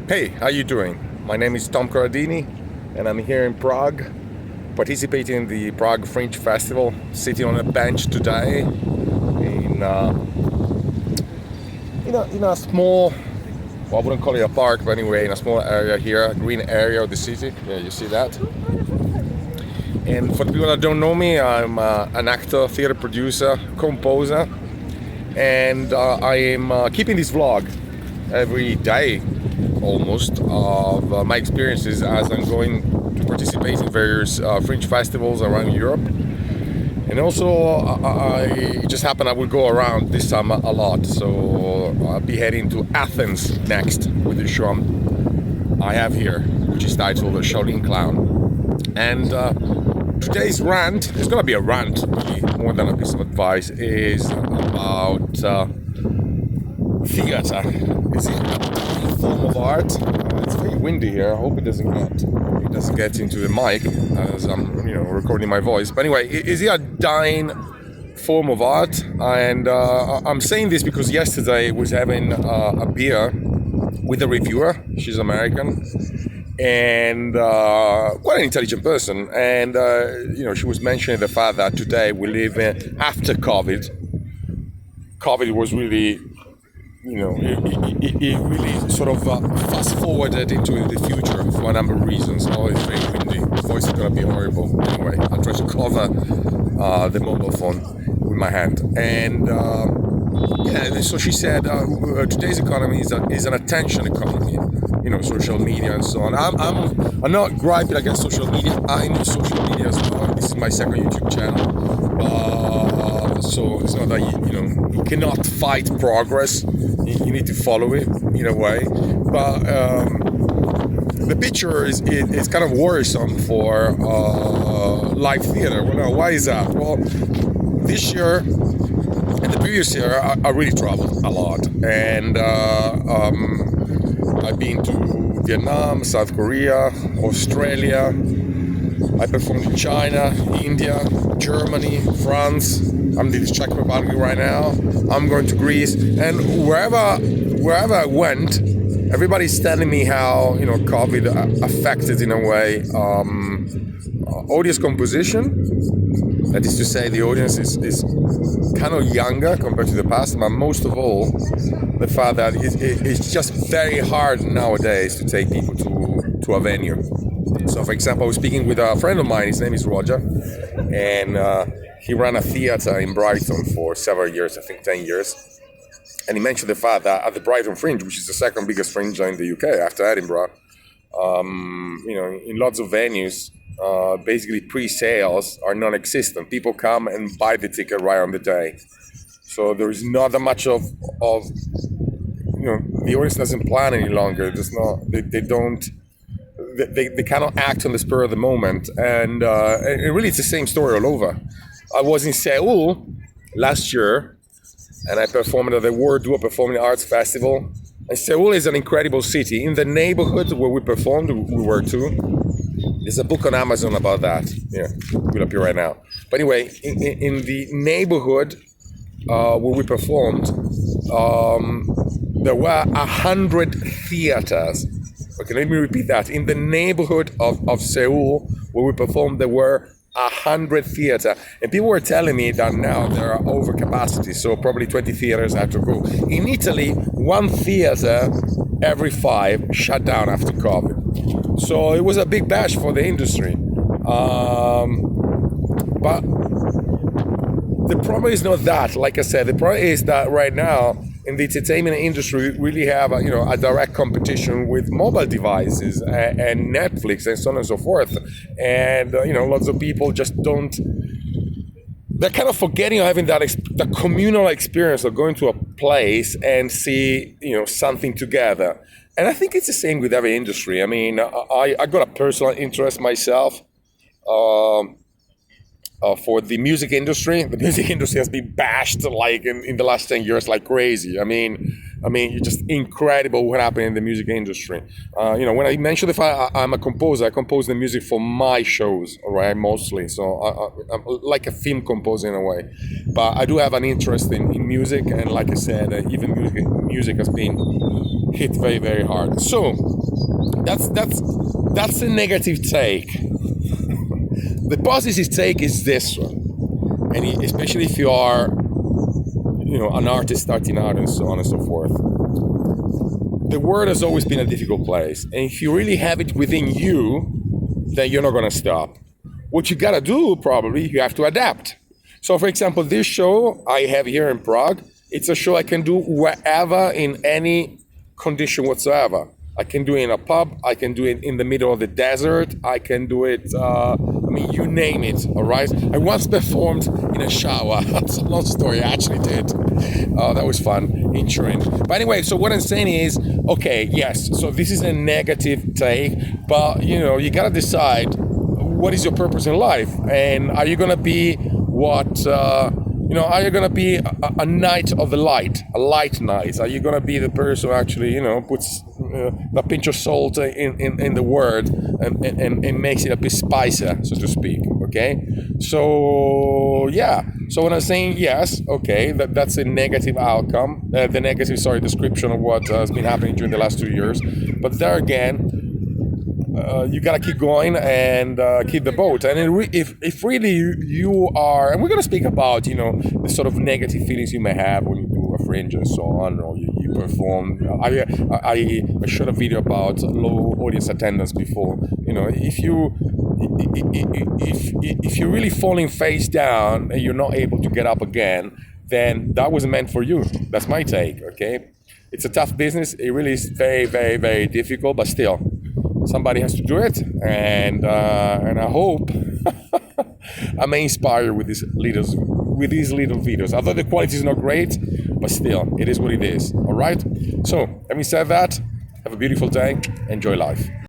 Hey, how you doing? My name is Tom Corradini, and I'm here in Prague, participating in the Prague Fringe Festival, sitting on a bench today in a small, well, I wouldn't call it a park, but anyway, in a small area here, a green area of the city. Yeah, you see that? And for the people that don't know me, I'm an actor, theater producer, composer, and I am keeping this vlog every day almost of my experiences as I'm going to participate in various fringe festivals around Europe. And also it just happened I will go around this summer a lot, so I'll be heading to Athens next with the show I have here, which is titled The Shaolin Clown. And today's rant, it's gonna be a rant really, more than a piece of advice, is about theater. Is it a form of art? It's very windy here. I hope it doesn't get into the mic as I'm recording my voice. But anyway, is it a dying form of art? And I'm saying this because yesterday I was having a beer with a reviewer. She's American and quite an intelligent person. And she was mentioning the fact that today we live after COVID. COVID was really, it really sort of fast forwarded into the future for a number of reasons. Oh, it's very windy. The voice is going to be horrible. Anyway, I'll try to cover the mobile phone with my hand. And so she said, today's economy is an attention economy. Social media and so on. I'm not griping against social media. I know social media as well. This is my second YouTube channel. So it's not that you cannot fight progress. You need to follow it in a way. But the picture is kind of worrisome for live theater. Well, now, why is that? Well, this year and the previous year, I really traveled a lot, and I've been to Vietnam, South Korea, Australia. I performed in China, India, Germany, France. I'm in the Czech Republic right now. I'm going to Greece, and wherever I went, everybody's telling me how COVID affected in a way audience composition. That is to say, the audience is kind of younger compared to the past, but most of all, the fact that it's just very hard nowadays to take people to a venue. So, for example, I was speaking with a friend of mine. His name is Roger, and he ran a theater in Brighton for several years, I think 10 years. And he mentioned the fact that at the Brighton Fringe, which is the second biggest fringe in the UK after Edinburgh, in lots of venues, basically pre-sales are non-existent. People come and buy the ticket right on the day. So there is not that much of the audience doesn't plan any longer. There's not, they cannot act on the spur of the moment. And really it's the same story all over. I was in Seoul last year, and I performed at the World Duo Performing Arts Festival. And Seoul is an incredible city. In the neighborhood where we performed, we were too. There's a book on Amazon about that. Yeah, it will appear right now. But anyway, in the neighborhood where we performed, there were 100 theaters. Okay, let me repeat that. In the neighborhood of Seoul where we performed, there were 100 theaters. And people were telling me that now there are over capacity, so probably 20 theaters have to go. In Italy, one theater every 5 shut down after COVID. So it was a big bash for the industry. But the problem is not that. Like I said, the problem is that right now in the entertainment industry, we really have a direct competition with mobile devices and Netflix and so on and so forth. And lots of people just don't. They're kind of forgetting having that communal experience of going to a place and see something together. And I think it's the same with every industry. I mean, I got a personal interest myself for the music industry. The music industry has been bashed like in the last 10 years like crazy. I mean, I mean, it's just incredible what happened in the music industry. When I mentioned if I'm a composer, I compose the music for my shows, all right, mostly. So I'm like a film composer in a way. But I do have an interest in music, and like I said, even music has been hit very, very hard. So that's a negative take. The positive take is this one, and especially if you are, an artist starting out and so on and so forth. The world has always been a difficult place, and if you really have it within you, then you're not going to stop. What you got to do, probably, you have to adapt. So, for example, this show I have here in Prague, it's a show I can do wherever, in any condition whatsoever. I can do it in a pub, I can do it in the middle of the desert, I can do it, you name it, all right? I once performed in a shower. That's a long story, I actually did. That was fun, in Turin. But anyway, so what I'm saying is, okay, yes, so this is a negative take, but, you gotta decide what is your purpose in life, and are you gonna be are you going to be a knight of the light, a light knight? Are you going to be the person who actually, puts a pinch of salt in the word and makes it a bit spicier, so to speak, okay? So, yeah. So when I'm saying yes, okay, that's a negative outcome, description of what has been happening during the last 2 years. But there again, you gotta keep going and keep the boat. And if really you are, and we're gonna speak about the sort of negative feelings you may have when you do a fringe and so on, or you perform. I shot a video about low audience attendance before. If you're really falling face down and you're not able to get up again, then that wasn't meant for you. That's my take. Okay, it's a tough business. It really is very, very, very difficult, but still, somebody has to do it, and I hope I may inspire with these little videos. Although the quality is not great, but still, it is what it is. All right. So, having said that, have a beautiful day. Enjoy life.